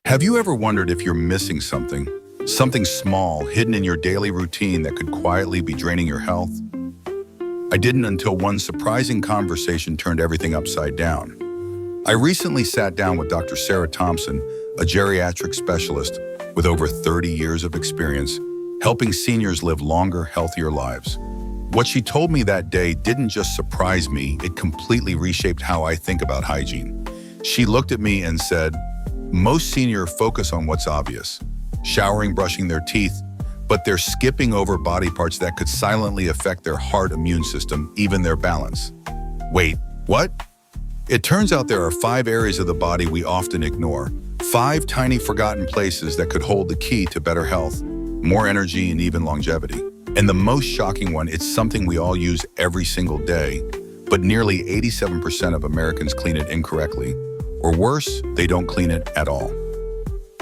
Have you ever wondered if you're missing something? Something small, hidden in your daily routine that could quietly be draining your health? I didn't until one surprising conversation turned everything upside down. I recently sat down with Dr. Sarah Thompson, a geriatric specialist with over 30 years of experience, helping seniors live longer, healthier lives. What she told me that day didn't just surprise me, it completely reshaped how I think about hygiene. She looked at me and said, "Most seniors focus on what's obvious, showering, brushing their teeth, but they're skipping over body parts that could silently affect their heart, immune system, even their balance." Wait, what? It turns out there are 5 areas of the body we often ignore, 5 tiny forgotten places that could hold the key to better health, more energy, and even longevity. And the most shocking one, it's something we all use every single day, but nearly 87% of Americans clean it incorrectly. Or worse, they don't clean it at all.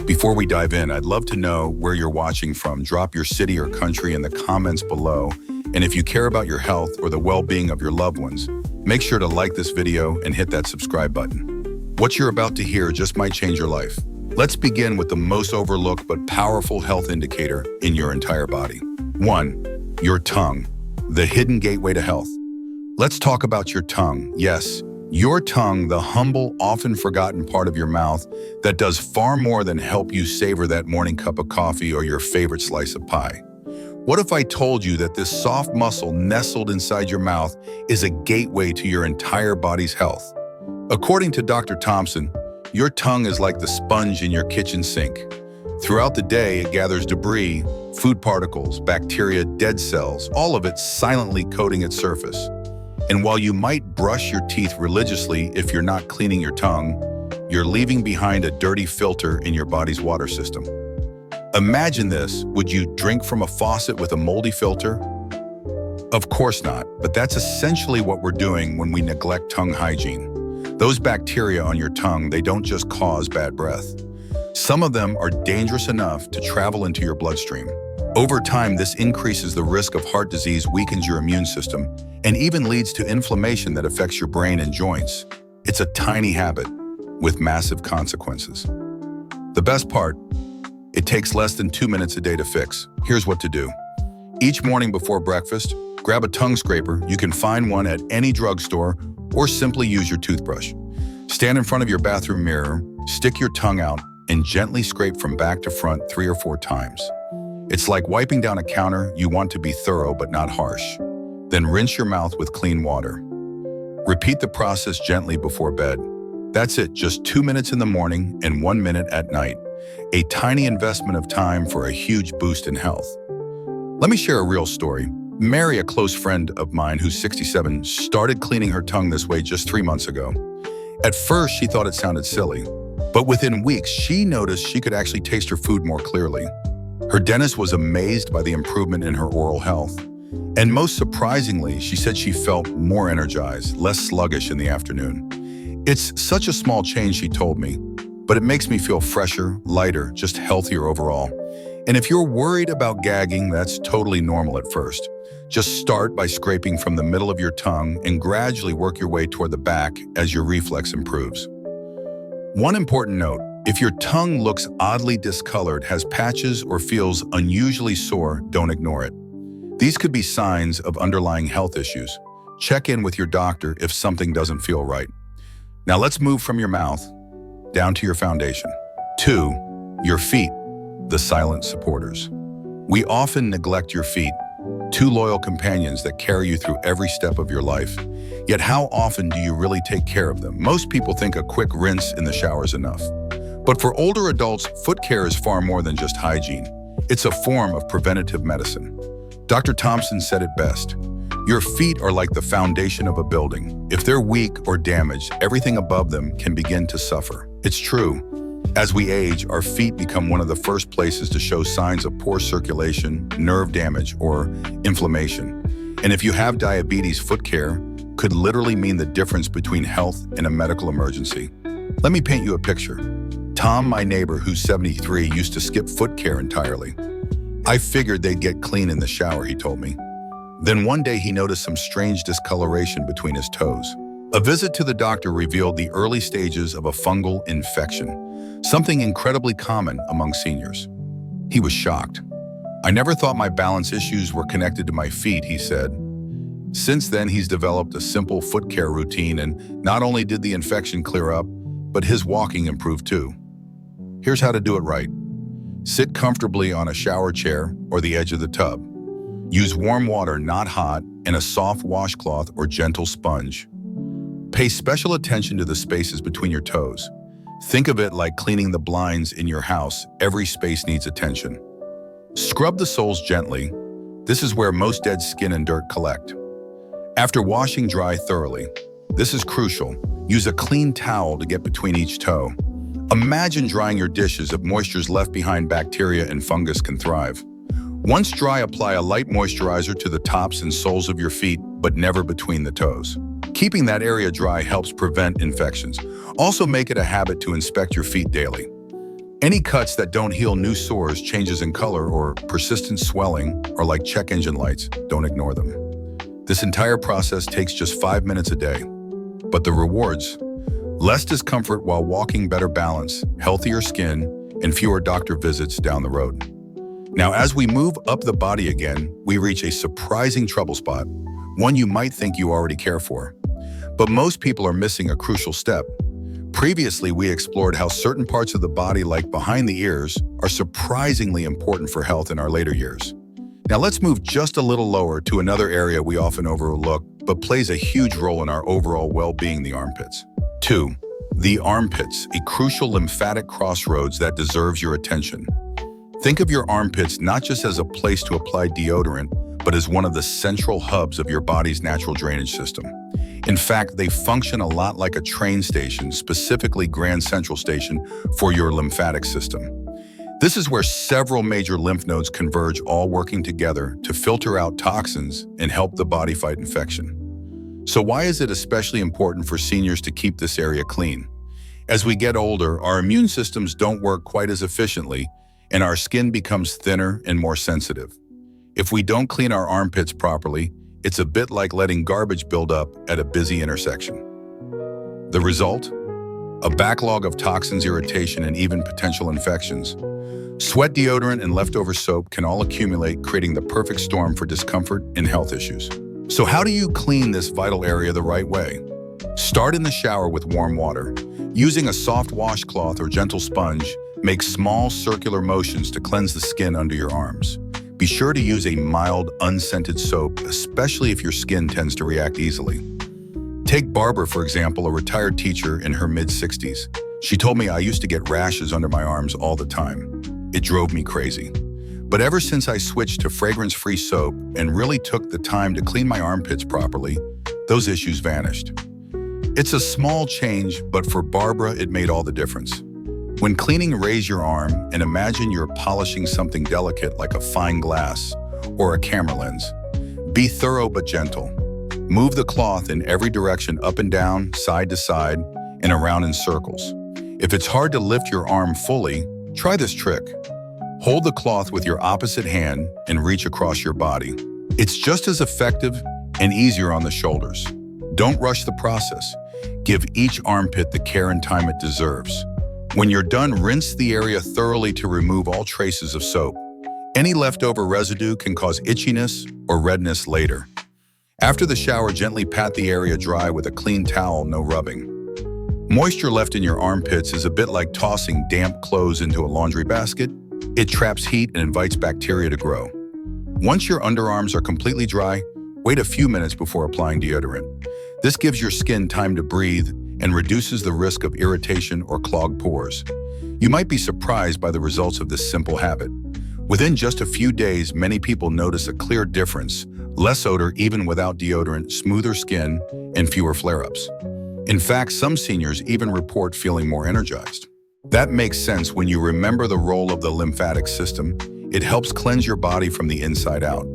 Before we dive in, I'd love to know where you're watching from. Drop your city or country in the comments below. And if you care about your health or the well-being of your loved ones, make sure to like this video and hit that subscribe button. What you're about to hear just might change your life. Let's begin with the most overlooked but powerful health indicator in your entire body. 1. Your tongue, the hidden gateway to health. Let's talk about your tongue. Yes, your tongue, the humble, often forgotten part of your mouth that does far more than help you savor that morning cup of coffee or your favorite slice of pie. What if I told you that this soft muscle nestled inside your mouth is a gateway to your entire body's health? According to Dr. Thompson, your tongue is like the sponge in your kitchen sink. Throughout the day, it gathers debris, food particles, bacteria, dead cells, all of it silently coating its surface. And while you might brush your teeth religiously if you're not cleaning your tongue, you're leaving behind a dirty filter in your body's water system. Imagine this, would you drink from a faucet with a moldy filter? Of course not, but that's essentially what we're doing when we neglect tongue hygiene. Those bacteria on your tongue, they don't just cause bad breath. Some of them are dangerous enough to travel into your bloodstream. Over time, this increases the risk of heart disease, weakens your immune system, and even leads to inflammation that affects your brain and joints. It's a tiny habit with massive consequences. The best part, it takes less than 2 minutes a day to fix. Here's what to do. Each morning before breakfast, grab a tongue scraper. You can find one at any drugstore or simply use your toothbrush. Stand in front of your bathroom mirror, stick your tongue out, and gently scrape from back to front 3 or 4 times. It's like wiping down a counter. You want to be thorough but not harsh. Then rinse your mouth with clean water. Repeat the process gently before bed. That's it, just 2 minutes in the morning and 1 minute at night. A tiny investment of time for a huge boost in health. Let me share a real story. Mary, a close friend of mine who's 67, started cleaning her tongue this way just 3 months ago. At first, she thought it sounded silly, but within weeks, she noticed she could actually taste her food more clearly. Her dentist was amazed by the improvement in her oral health. And most surprisingly, she said she felt more energized, less sluggish in the afternoon. It's such a small change, she told me, but it makes me feel fresher, lighter, just healthier overall. And if you're worried about gagging, that's totally normal at first. Just start by scraping from the middle of your tongue and gradually work your way toward the back as your reflex improves. One important note, if your tongue looks oddly discolored, has patches, or feels unusually sore, don't ignore it. These could be signs of underlying health issues. Check in with your doctor if something doesn't feel right. Now let's move from your mouth down to your foundation. 2, your feet, the silent supporters. We often neglect your feet, 2 loyal companions that carry you through every step of your life. Yet how often do you really take care of them? Most people think a quick rinse in the shower is enough. But for older adults, foot care is far more than just hygiene. It's a form of preventative medicine. Dr. Thompson said it best. Your feet are like the foundation of a building. If they're weak or damaged, everything above them can begin to suffer. It's true. As we age, our feet become one of the first places to show signs of poor circulation, nerve damage, or inflammation. And if you have diabetes, foot care could literally mean the difference between health and a medical emergency. Let me paint you a picture. Tom, my neighbor, who's 73, used to skip foot care entirely. I figured they'd get clean in the shower, he told me. Then one day he noticed some strange discoloration between his toes. A visit to the doctor revealed the early stages of a fungal infection. something incredibly common among seniors. He was shocked. "I never thought my balance issues were connected to my feet," he said. Since then, he's developed a simple foot care routine, and not only did the infection clear up, but his walking improved too. Here's how to do it right. Sit comfortably on a shower chair or the edge of the tub. Use warm water, not hot, and a soft washcloth or gentle sponge. Pay special attention to the spaces between your toes. Think of it like cleaning the blinds in your house. Every space needs attention. Scrub the soles gently. This is where most dead skin and dirt collect. After washing, dry thoroughly. This is crucial. Use a clean towel to get between each toe. Imagine drying your dishes. If moisture's left behind, bacteria and fungus can thrive. Once dry, apply a light moisturizer to the tops and soles of your feet, but never between the toes. Keeping that area dry helps prevent infections. Also, make it a habit to inspect your feet daily. Any cuts that don't heal, new sores, changes in color, or persistent swelling are like check engine lights. Don't ignore them. This entire process takes just 5 minutes a day. But the rewards: less discomfort while walking, better balance, healthier skin, and fewer doctor visits down the road. Now, as we move up the body again, we reach a surprising trouble spot, one you might think you already care for. But most people are missing a crucial step. Previously, we explored how certain parts of the body, like behind the ears, are surprisingly important for health in our later years. Now let's move just a little lower to another area we often overlook, but plays a huge role in our overall well-being: the armpits. 2. The armpits, a crucial lymphatic crossroads that deserves your attention. Think of your armpits not just as a place to apply deodorant, but as one of the central hubs of your body's natural drainage system. In fact, they function a lot like a train station, specifically Grand Central Station, for your lymphatic system. This is where several major lymph nodes converge, all working together to filter out toxins and help the body fight infection. So why is it especially important for seniors to keep this area clean? As we get older, our immune systems don't work quite as efficiently, and our skin becomes thinner and more sensitive. If we don't clean our armpits properly, it's a bit like letting garbage build up at a busy intersection. The result? A backlog of toxins, irritation, and even potential infections. Sweat, deodorant, and leftover soap can all accumulate, creating the perfect storm for discomfort and health issues. So how do you clean this vital area the right way? Start in the shower with warm water. Using a soft washcloth or gentle sponge, make small circular motions to cleanse the skin under your arms. Be sure to use a mild, unscented soap, especially if your skin tends to react easily. Take Barbara, for example, a retired teacher in her mid-60s. She told me, "I used to get rashes under my arms all the time. It drove me crazy. But ever since I switched to fragrance-free soap and really took the time to clean my armpits properly, those issues vanished." It's a small change, but for Barbara, it made all the difference. When cleaning, raise your arm and imagine you're polishing something delicate like a fine glass or a camera lens. Be thorough but gentle. Move the cloth in every direction, up and down, side to side, and around in circles. If it's hard to lift your arm fully, try this trick. Hold the cloth with your opposite hand and reach across your body. It's just as effective and easier on the shoulders. Don't rush the process. Give each armpit the care and time it deserves. When you're done, rinse the area thoroughly to remove all traces of soap. Any leftover residue can cause itchiness or redness later. After the shower, gently pat the area dry with a clean towel, no rubbing. Moisture left in your armpits is a bit like tossing damp clothes into a laundry basket. It traps heat and invites bacteria to grow. Once your underarms are completely dry, wait a few minutes before applying deodorant. This gives your skin time to breathe and reduces the risk of irritation or clogged pores. You might be surprised by the results of this simple habit. Within just a few days, many people notice a clear difference: less odor even without deodorant, smoother skin, and fewer flare-ups. In fact, some seniors even report feeling more energized. That makes sense when you remember the role of the lymphatic system. It helps cleanse your body from the inside out.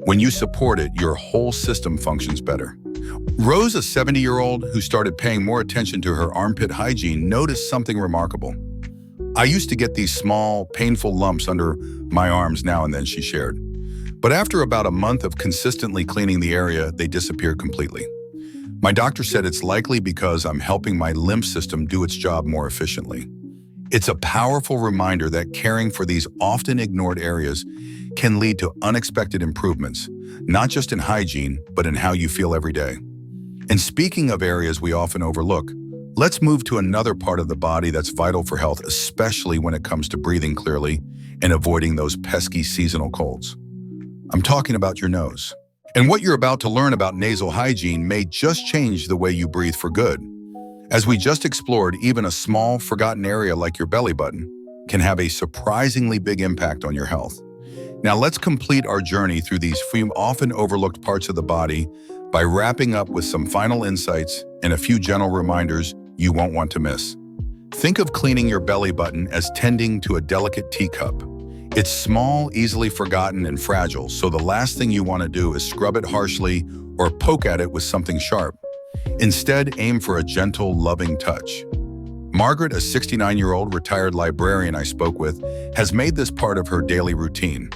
When you support it, your whole system functions better. Rose, a 70-year-old who started paying more attention to her armpit hygiene, noticed something remarkable. "I used to get these small, painful lumps under my arms now and then," she shared. "But after about a month of consistently cleaning the area, they disappeared completely. My doctor said it's likely because I'm helping my lymph system do its job more efficiently." It's a powerful reminder that caring for these often ignored areas can lead to unexpected improvements, not just in hygiene, but in how you feel every day. And speaking of areas we often overlook, let's move to another part of the body that's vital for health, especially when it comes to breathing clearly and avoiding those pesky seasonal colds. I'm talking about your nose. And what you're about to learn about nasal hygiene may just change the way you breathe for good. As we just explored, even a small, forgotten area like your belly button can have a surprisingly big impact on your health. Now let's complete our journey through these few often overlooked parts of the body by wrapping up with some final insights and a few gentle reminders you won't want to miss. Think of cleaning your belly button as tending to a delicate teacup. It's small, easily forgotten, and fragile, so the last thing you want to do is scrub it harshly or poke at it with something sharp. Instead, aim for a gentle, loving touch. Margaret, a 69-year-old retired librarian I spoke with, has made this part of her daily routine.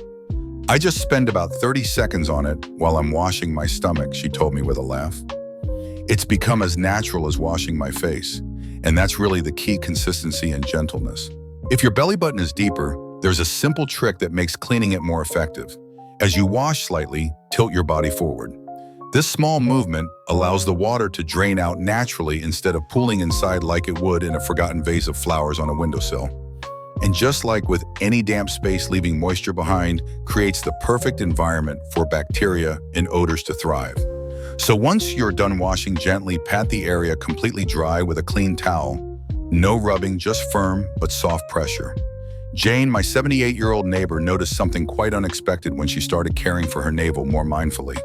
"I just spend about 30 seconds on it while I'm washing my stomach," she told me with a laugh. "It's become as natural as washing my face, and that's really the key: consistency and gentleness." If your belly button is deeper, there's a simple trick that makes cleaning it more effective. As you wash slightly, tilt your body forward. This small movement allows the water to drain out naturally instead of pooling inside like it would in a forgotten vase of flowers on a windowsill. And just like with any damp space, leaving moisture behind creates the perfect environment for bacteria and odors to thrive. So once you're done washing, gently pat the area completely dry with a clean towel. No rubbing, just firm but soft pressure. Jane, my 78-year-old neighbor, noticed something quite unexpected when she started caring for her navel more mindfully.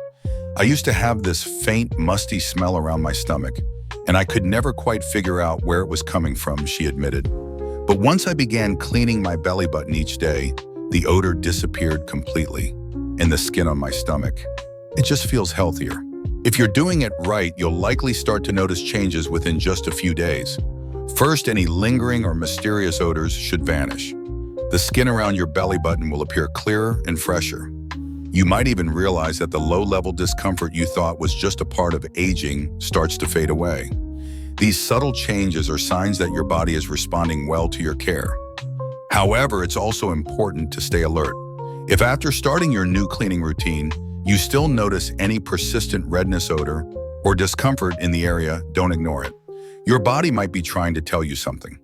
"I used to have this faint, musty smell around my stomach, and I could never quite figure out where it was coming from," she admitted. "But once I began cleaning my belly button each day, the odor disappeared completely, and the skin on my stomach, it just feels healthier." If you're doing it right, you'll likely start to notice changes within just a few days. First, any lingering or mysterious odors should vanish. The skin around your belly button will appear clearer and fresher. You might even realize that the low-level discomfort you thought was just a part of aging starts to fade away. These subtle changes are signs that your body is responding well to your care. However, it's also important to stay alert. If after starting your new cleaning routine, you still notice any persistent redness, odor, or discomfort in the area, don't ignore it. Your body might be trying to tell you something.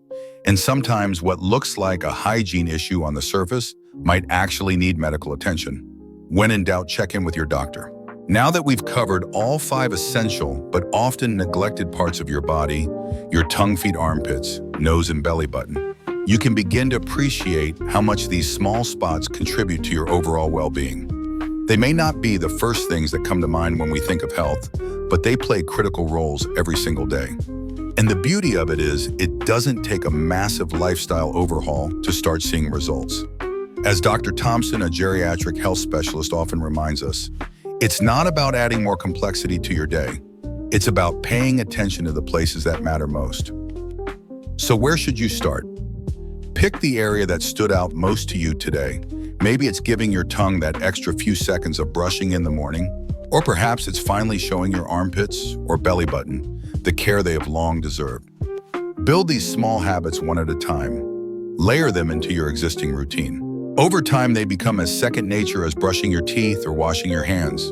And sometimes what looks like a hygiene issue on the surface might actually need medical attention. When in doubt, check in with your doctor. Now that we've covered all 5 essential but often neglected parts of your body, your tongue, feet, armpits, nose, and belly button, you can begin to appreciate how much these small spots contribute to your overall well-being. They may not be the first things that come to mind when we think of health, but they play critical roles every single day. And the beauty of it is, it doesn't take a massive lifestyle overhaul to start seeing results. As Dr. Thompson, a geriatric health specialist, often reminds us, it's not about adding more complexity to your day. It's about paying attention to the places that matter most. So where should you start? Pick the area that stood out most to you today. Maybe it's giving your tongue that extra few seconds of brushing in the morning, or perhaps it's finally showing your armpits or belly button the care they have long deserved. Build these small habits one at a time. Layer them into your existing routine. Over time, they become as second nature as brushing your teeth or washing your hands.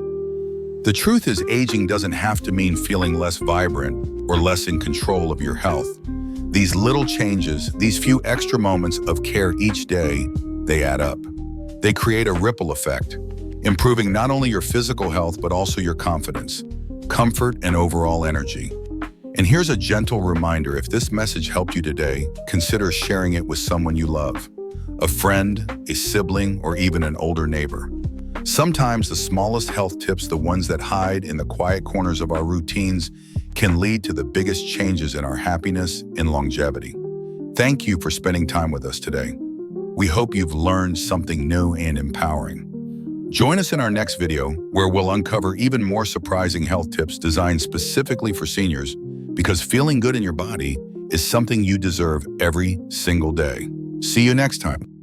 The truth is, aging doesn't have to mean feeling less vibrant or less in control of your health. These little changes, these few extra moments of care each day, they add up. They create a ripple effect, improving not only your physical health, but also your confidence, comfort, and overall energy. And here's a gentle reminder: if this message helped you today, consider sharing it with someone you love. A friend, a sibling, or even an older neighbor. Sometimes the smallest health tips, the ones that hide in the quiet corners of our routines, can lead to the biggest changes in our happiness and longevity. Thank you for spending time with us today. We hope you've learned something new and empowering. Join us in our next video, where we'll uncover even more surprising health tips designed specifically for seniors, because feeling good in your body is something you deserve every single day. See you next time.